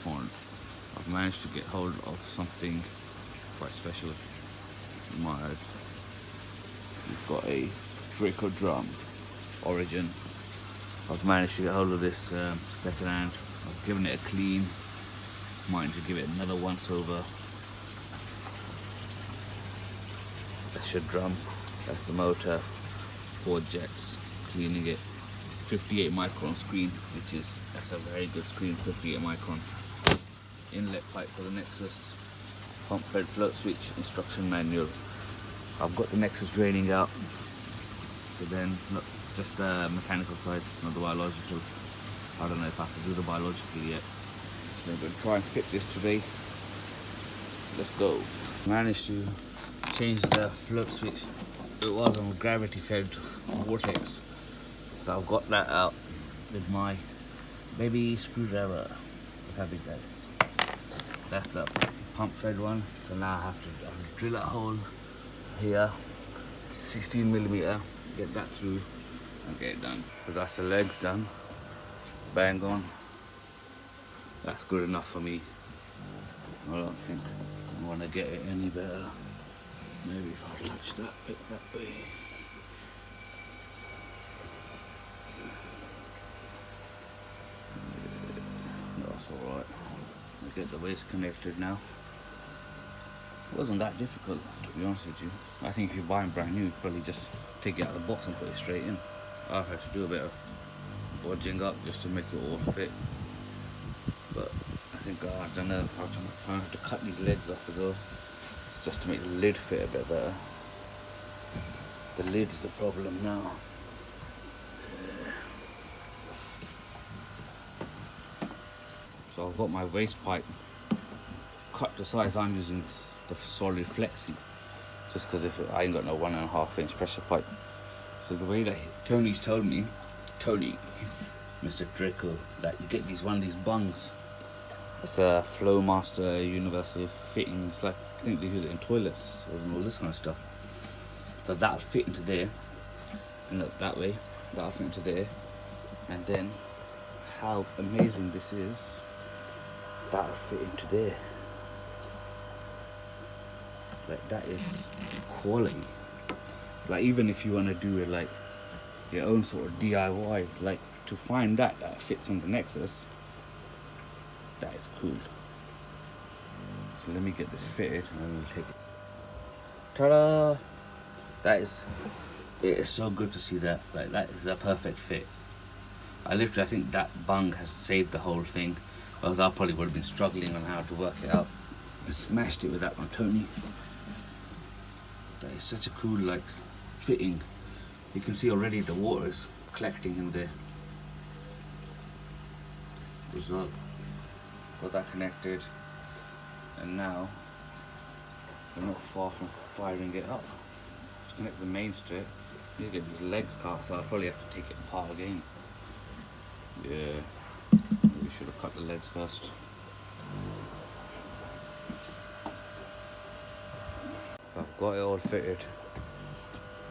point, I've managed to get hold of something quite special in my eyes. We've got a Draco Drum Origin. I've managed to get hold of this second hand. I've given it a clean. Might to give it another once over. That's your drum, that's the motor, 4 jets, cleaning it. 58 micron screen, that's a very good screen, 58 micron. Inlet pipe for the Nexus, pump fed float switch, instruction manual. I've got the Nexus draining out, but then not just the mechanical side, not the biological. I don't know if I have to do the biological yet. So I'm going to try and fit this today. Let's go. Managed to change the float switch. It was on gravity fed vortex, but I've got that out with my baby screwdriver. Look how big that is. That's the pump fed one. So now I have to drill a hole here, 16mm, get that through and get it done. So that's the legs done. Bang on. That's good enough for me. I don't think I want to get it any better. Maybe if I touch that bit that way. That's alright. I'll get the waist connected now. It wasn't that difficult, to be honest with you. I think if you buy them brand new, you probably just take it out of the box and put it straight in. I've had to do a bit of bodging up just to make it all fit. But I think I don't know how to have to cut these legs off as well. It's just to make the lid fit a bit better. The lid is the problem now. So I've got my waste pipe cut to size. I'm using the solid flexi, just because if I ain't got no 1.5 inch pressure pipe. So the way that Tony's told me, Tony, Mr. Draco, that you get one of these bungs. It's a Flowmaster universal fitting. It's like, I think they use it in toilets and all this kind of stuff. So that'll fit into there, and look that way, that'll fit into there. And then, how amazing this is, that'll fit into there. Like, that is quality. Like, even if you want to do it like your own sort of DIY, like to find that fits on the Nexus, that is cool. So let me get this fitted and we'll take it. Ta-da! It is so good to see that. Like, that is a perfect fit. I think that bung has saved the whole thing, because I probably would have been struggling on how to work it out. I smashed it with that one, Tony. That is such a cool, like, fitting. You can see already the water is collecting in there. Result. Got that connected, and now we're not far from firing it up. Just connect the mains to it. You get these legs cut, so I'll probably have to take it apart again. Yeah, we should have cut the legs first. I've got it all fitted.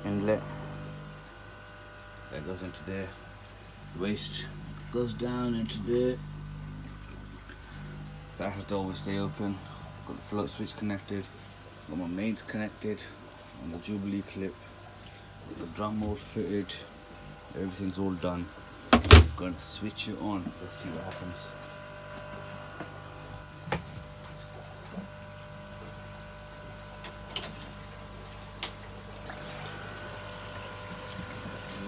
Inlet that goes into there. Waist goes down into there. That has to always stay open. Got the float switch connected. Got my mains connected on the Jubilee clip. Got the drum all fitted. Everything's all done. I'm going to switch it on. Let's see what happens.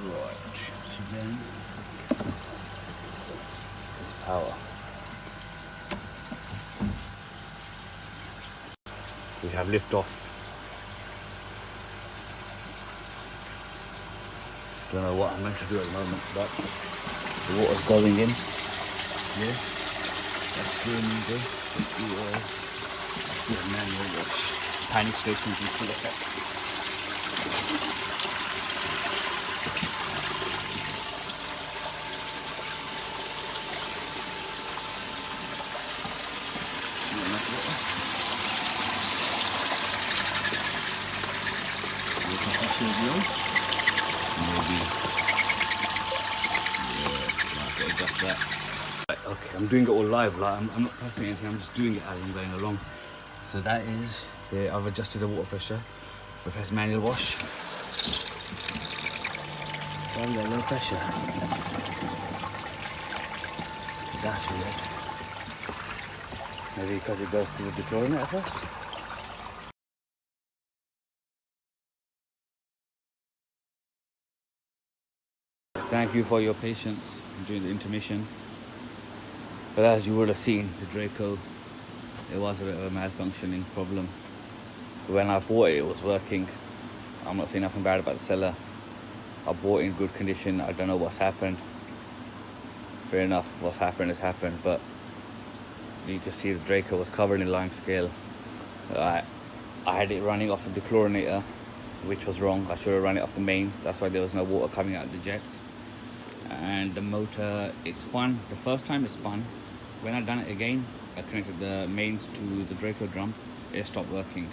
Right. So then, there's power. We have lift off. Don't know what I'm meant to do at the moment, but the water's going in. Yeah, that's doing good. Let's do a manual wash. Panic stations and full effect. Okay, I'm doing it all live, like I'm not pressing anything, I'm just doing it as I'm going along. So that is, yeah, I've adjusted the water pressure. We press manual wash. I've got low pressure. That's weird. Maybe because it goes to the dechlorinator first. Thank you for your patience during the intermission. But as you would have seen, the Draco, it was a bit of a malfunctioning problem. When I bought it, it was working. I'm not saying nothing bad about the seller. I bought it in good condition. I don't know what's happened. Fair enough, what's happened has happened, but you can see the Draco was covered in lime scale. I had it running off the dechlorinator, which was wrong. I should have run it off the mains. That's why there was no water coming out of the jets. And the motor, it spun. The first time it spun. When I done it again, I connected the mains to the Draco drum. It stopped working.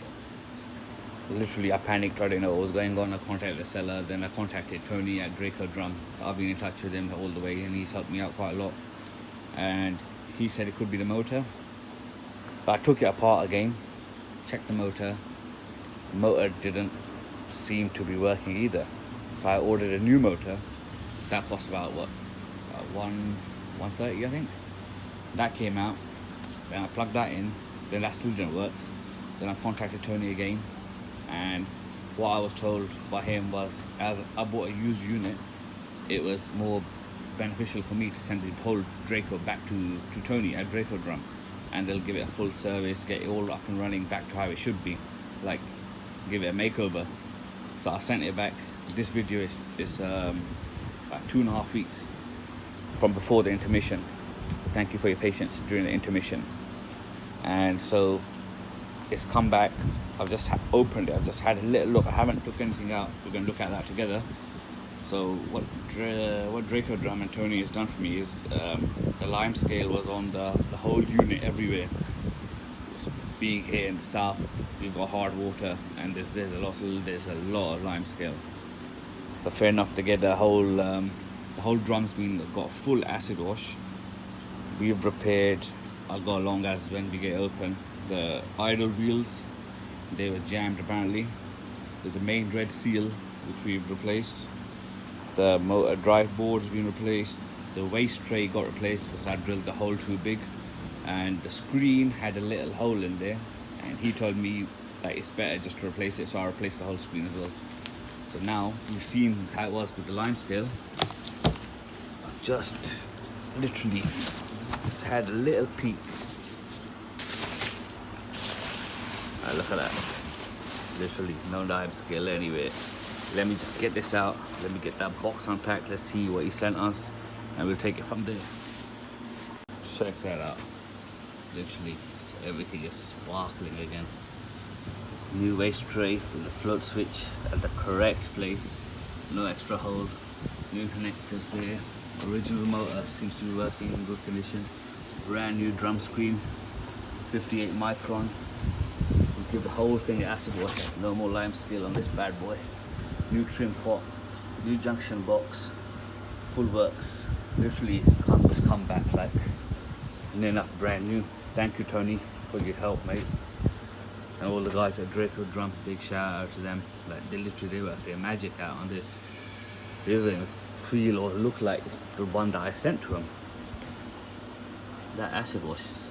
Literally, I panicked. I didn't know what was going on. I contacted the seller. Then I contacted Tony at Draco Drum. I've been in touch with him all the way, and he's helped me out quite a lot. And he said it could be the motor. But I took it apart again, checked the motor. The motor didn't seem to be working either. So I ordered a new motor. That cost about what? $130, I think. That came out. Then I plugged that in. Then that still didn't work. Then I contacted Tony again. And what I was told by him was, as I bought a used unit, it was more beneficial for me to send the whole Draco back to Tony at Draco Drum, and they'll give it a full service, get it all up and running back to how it should be, like give it a makeover. So I sent it back. This video is about 2.5 weeks from before the intermission. Thank you for your patience during the intermission. And so it's come back. I've just opened it. I've just had a little look. I haven't took anything out. We're going to look at that together. So what Draco Drum and Tony has done for me is the lime scale was on the whole unit everywhere. So being here in the south, we've got hard water, and there's a lot of lime scale. So fair enough to get the whole drum's got full acid wash. We've repaired. I'll go along as when we get open. The idle wheels, they were jammed apparently. There's a main red seal which we've replaced. The motor drive board has been replaced. The waste tray got replaced because I drilled the hole too big, and the screen had a little hole in there, and he told me that it's better just to replace it, so I replaced the whole screen as well. So now you've seen how it was with the lime scale. I've just literally had a little peek. Look at that. Literally no lime scale anywhere. Let me just get this out. Let me get that box unpacked. Let's see what he sent us, and we'll take it from there. Check that out. Literally, so everything is sparkling again. New waste tray with the float switch at the correct place. No extra hole. New connectors there. Original motor seems to be working in good condition. Brand new drum screen. 58 micron. We'll give the whole thing an acid wash. No more lime scale on this bad boy. New trim pot, new junction box, full works. Literally it's come back like near enough brand new. Thank you, Tony, for your help, mate. And all the guys at Draco Drum, big shout out to them. Like they work their magic out on this. It doesn't even feel or look like it's the one that I sent to them. That acid wash is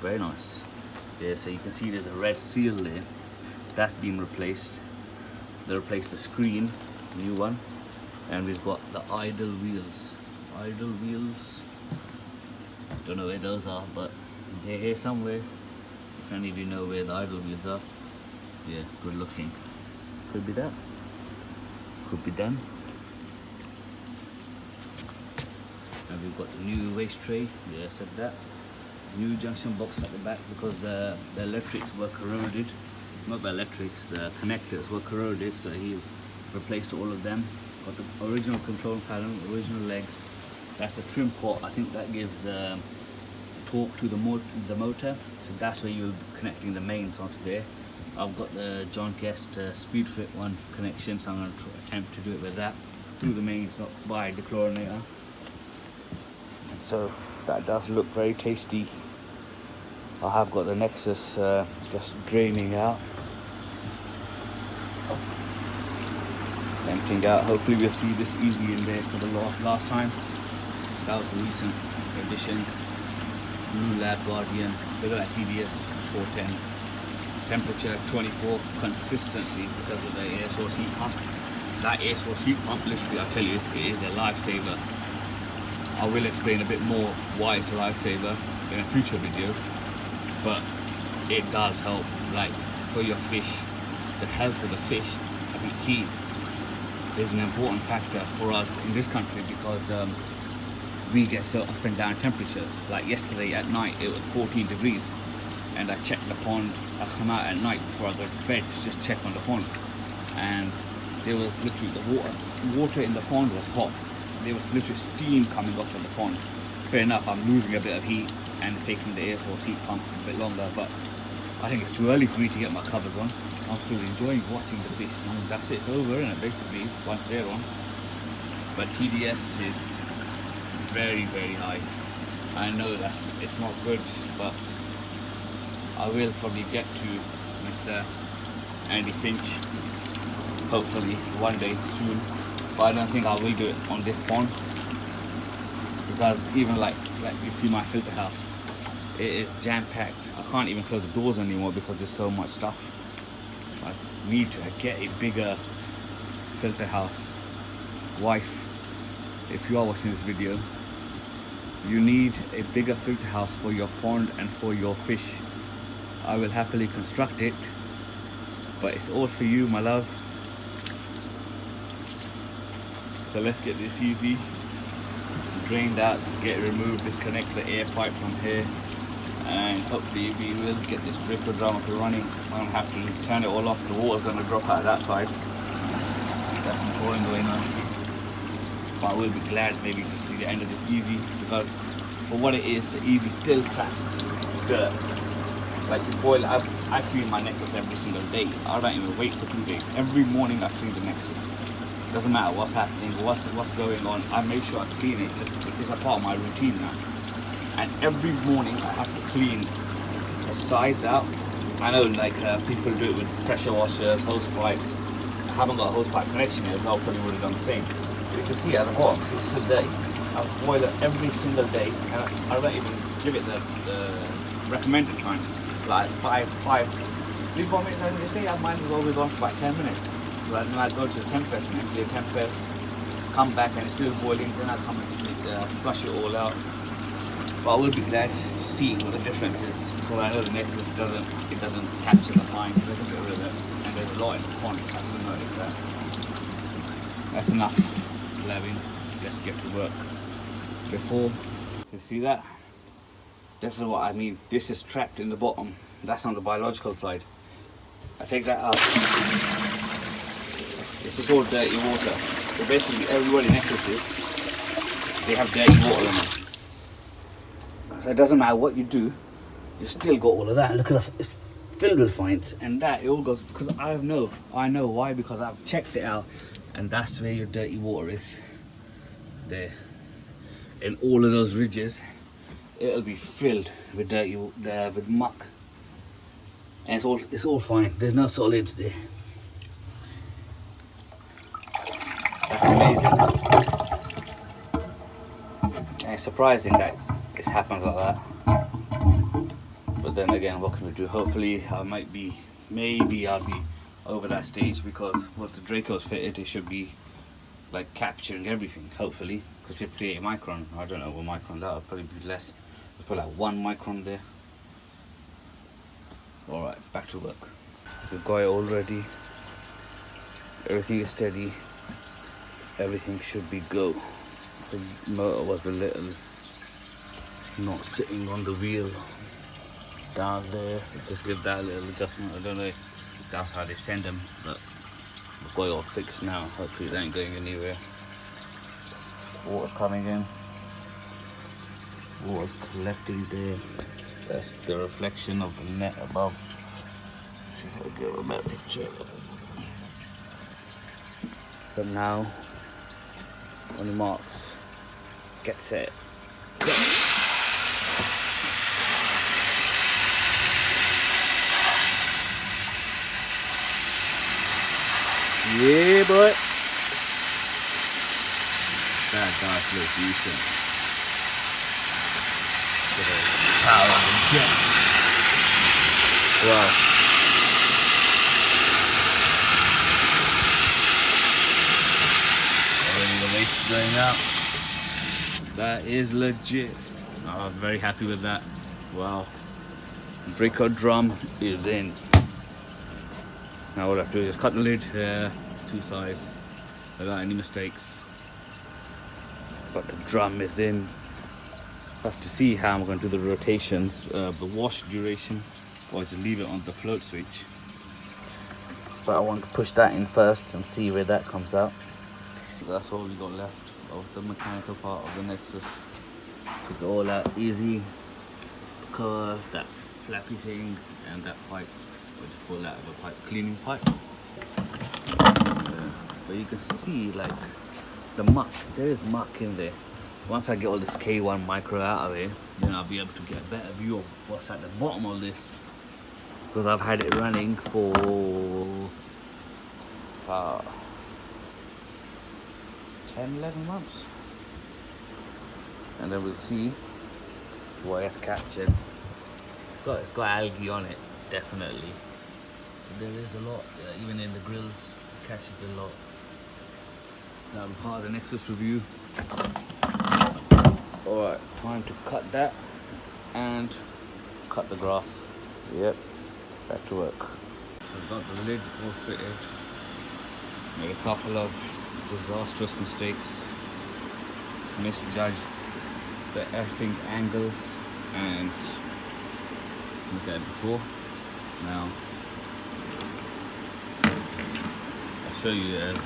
very nice. Yeah, so you can see there's a red seal there. That's been replaced. They replaced the screen, new one, and we've got the idle wheels. Idle wheels. Don't know where those are, but they're here somewhere. If any of you know where the idle wheels are, yeah, good looking. Could be that. Could be them. And we've got the new waste tray. Yeah, I said that. New junction box at the back because the electrics were corroded. Not the electrics, the connectors were corroded, so he replaced all of them. Got the original control panel, original legs. That's the trim port. I think that gives the torque to the motor. So that's where you'll be connecting the mains onto there. I've got the John Guest Speedfit one connection, so I'm going to attempt to do it with that through the mains, not by the chlorinator. And so That does look very tasty. I have got the Nexus just draining out, emptying out. Hopefully we'll see this easy in there for the last time. That was a recent addition. Blue Lab Guardian, below at TDS 410. Temperature 24 consistently because of the air source heat pump. That air source heat pump, literally, I tell you, it is a lifesaver. I will explain a bit more why it's a lifesaver in a future video, but it does help, like for your fish, the health of the fish. I think heat is an important factor for us in this country because we get so up and down temperatures. Like yesterday at night it was 14 degrees and I checked the pond. I come out at night before I go to bed to just check on the pond, and there was literally the water in the pond was hot. There was literally steam coming off of the pond. Fair enough, I'm losing a bit of heat and it's taking the air source heat pump a bit longer, but I think it's too early for me to get my covers on. I'm still enjoying watching the fish. That's it, it's over, isn't it, basically, once they're on. But TDS is very, very high. I know it's not good, but I will probably get to Mr. Andy Finch, hopefully one day soon. But I don't think I will do it on this pond, because even like you see my filter house, it is jam-packed. I can't even close the doors anymore because there's so much stuff. I need to get a bigger filter house. Wife, if you are watching this video, you need a bigger filter house for your pond and for your fish. I will happily construct it, but it's all for you, my love. So let's get this easy drained out. Just get it removed, disconnect the air pipe from here, and hopefully we will get this Draco drum up and running. I don't have to turn it all off. The water's going to drop out of that side. That's some pouring going on. But I will be glad maybe to see the end of this easy, because for what it is, the easy still traps dirt. Like the boil, I clean my Nexus every single day. I don't even wait for 2 days. Every morning I clean the Nexus. Doesn't matter what's happening, what's going on. I make sure I clean it. Just it's a part of my routine now. And every morning I have to clean the sides out. I know like people do it with pressure washers, hose pipes. I haven't got a hose pipe connection here, so I probably would have done the same. But you can see at the bottom, it's still dirty. I boil it every single day, and I don't even give it the recommended time. Like 3-4 minutes, I would say. Mine is always on for about 10 minutes. But then I go to the temp fest and empty the temp fest, come back and it's still boiling, then I come and flush it all out. But I will be glad to see what the difference is, because I know the Nexus doesn't capture the fines, there's a bit of it, and there's a lot in the pond. I didn't notice that. That's enough blabbing. Let's get to work. Before you see that, that's what I mean. This is trapped in the bottom. That's on the biological side. I take that out. This is all dirty water. So basically everybody Nexuses, they have dirty water in them. So it doesn't matter what you do, you still got all of that. Look at that, it's filled with fines, and that it all goes, because I know why, because I've checked it out, and that's where your dirty water is. There. In all of those ridges, it'll be filled with dirty, with muck, and it's all fine. There's no solids there. That's amazing. And it's surprising that this happens like that. But then again, what can we do? Hopefully, maybe I'll be over that stage, because once the Draco's fitted, it should be like capturing everything. Hopefully, because 58 micron. I don't know what micron that. Will probably be less. Let's put like 1 micron there. All right, back to work. We've got it all ready. Everything is steady. Everything should be go. The motor was a little not sitting on the wheel down there. Just give that a little adjustment. I don't know if that's how they send them, but we've got it all fixed now. Hopefully it ain't going anywhere. Water's coming in. Water's collecting there. That's the reflection of the net above. See if I can get a better picture. But now, on the marks, get set, go. Yeah, boy. That does look decent. Power on the jet. Wow. Already the waste going out. That is legit. I'm very happy with that. Wow. Draco drum is in. Now all I have to do is cut the lid here, two sides, without any mistakes. But the drum is in. I have to see how I'm going to do the rotations, the wash duration, or just leave it on the float switch. But I want to push that in first and see where that comes out. That's all we got left of the mechanical part of the Nexus. Took it all out easy. Cover, that flappy thing, and that pipe. What do you call that? A pipe, cleaning pipe. But you can see like the muck. There is muck in there. Once I get all this K1 micro out of it, then I'll be able to get a better view of what's at the bottom of this. Because I've had it running for 10-11 months. And then we'll see what it's captured. It's got algae on it, definitely. There is a lot, even in the grills, it catches a lot. That'll be part of the Nexus review. Alright, time to cut that and cut the grass. Yep, back to work. I've got the lid all fitted. Made a couple of disastrous mistakes. Misjudged the effing angles and look at it before. Now I'll show you as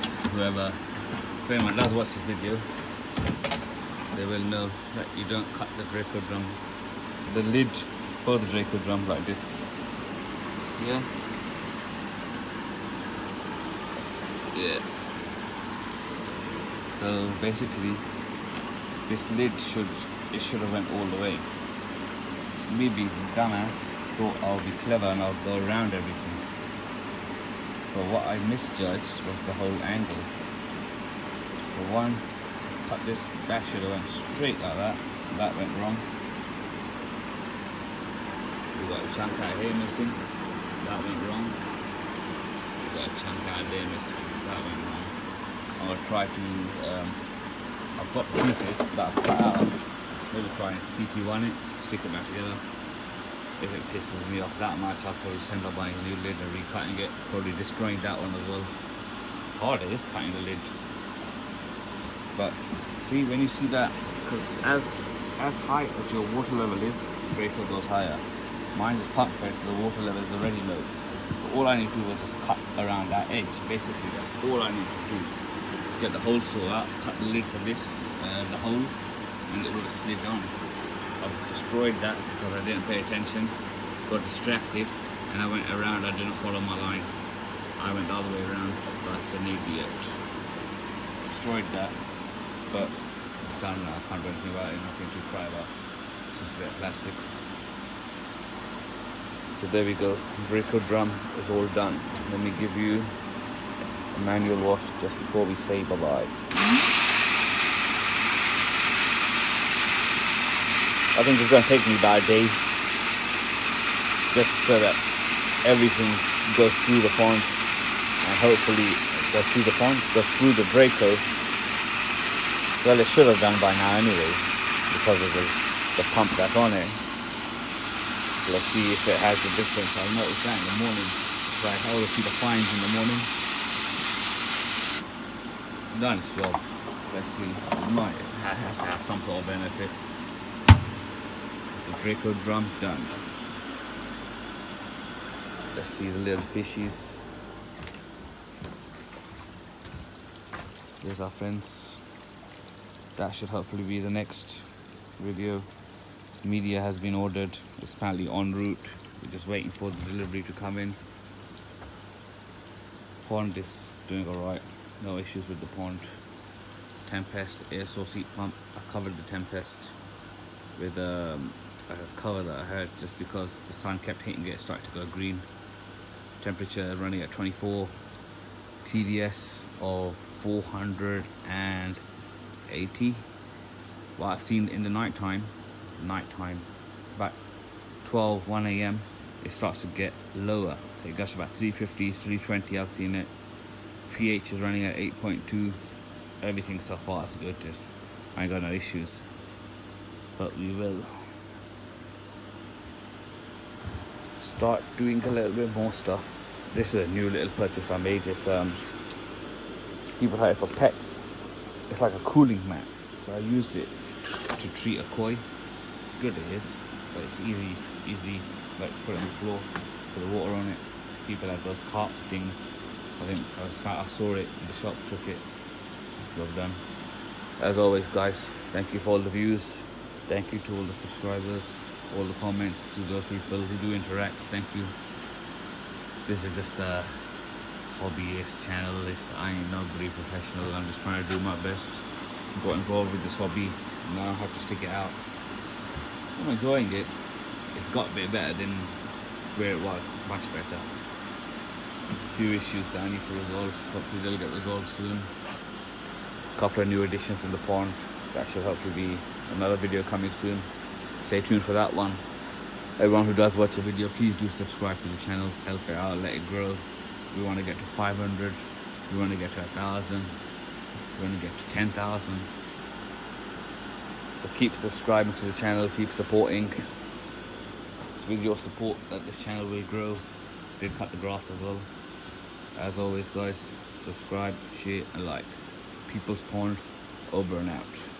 if anyone does watch this video, they will know that you don't cut the Draco drum, the lid for the Draco drum like this. Yeah. So basically, this lid should have went all the way. Me being dumbass, thought I'll be clever and I'll go around everything. But what I misjudged was the whole angle. For one, cut this, that should have went straight like that. That went wrong. We got a chunk out here missing. That went wrong. We got a chunk out there missing. That went wrong. I'm gonna try to. I've got pieces that I've cut out. Maybe try and CT1 it, stick it back together. If it pisses me off that much, I'll probably end up buying a new lid and recutting it. Probably destroying that one as well. Hard it is cutting the lid. But see, when you see that, because as high as your water level is, Draco goes higher. Mine is pump fed, so the water level is already low. But all I need to do was just cut around that edge. Basically, that's all I need to do. Get the hole saw out, cut the lid for this, the hole, and it would have slid down. I've destroyed that because I didn't pay attention, got distracted, and I went around. I didn't follow my line. I went the other way around like an idiot. Destroyed that. But it's done now, I can't do anything about it, nothing to cry about. It's just a bit of plastic. So there we go, Draco drum is all done. Let me give you a manual wash just before we say bye-bye. I think it's going to take me about a day, just so that everything goes through the pond, and hopefully goes through the pond, goes through the Draco. Well, it should have done by now anyway, because of the pump that's on it. So let's see if it has a difference. I'll notice that in the morning. Right, I always see the fines in the morning. Done its job. Let's see. It has to have some sort of benefit. It's the Draco drum done. Let's see the little fishies. Here's our friends. That should hopefully be the next video. Media has been ordered. It's apparently en route. We're just waiting for the delivery to come in. Pond is doing alright. No issues with the pond. Tempest air source heat pump. I covered the Tempest with a cover that I had just because the sun kept hitting it. It started to go green. Temperature running at 24. TDS of 480. What I've seen in the nighttime, about 1 a.m. it starts to get lower. So it goes about 350, 320. I've seen it. pH is running at 8.2. Everything so far is good. I ain't got no issues. But we will start doing a little bit more stuff. This is a new little purchase I made. It's people have it for pets. It's like a cooling mat. So I used it to treat a koi. It's good, it is, but it's easy. Like put it on the floor, put the water on it. People have those carp things. I think I saw it in the shop, took it. Well done. As always, guys, thank you for all the views. Thank you to all the subscribers, all the comments, to those people who do interact. Thank you. This is just a hobbyist channel. I ain't nobody professional. I'm just trying to do my best. Got involved with this hobby. Now I have to stick it out. I'm enjoying it. It got a bit better than where it was. Much better. A few issues that I need to resolve. Hopefully they'll get resolved soon. A couple of new additions in the pond. That should hopefully be another video coming soon. Stay tuned for that one. Everyone who does watch a video, please do subscribe to the channel. Help it out, let it grow. We want to get to 500. We want to get to 1,000. We want to get to 10,000. So keep subscribing to the channel, keep supporting. It's with your support that this channel will grow. Did cut the grass as well. As always, guys, subscribe, share and like. People's Pond, over and out.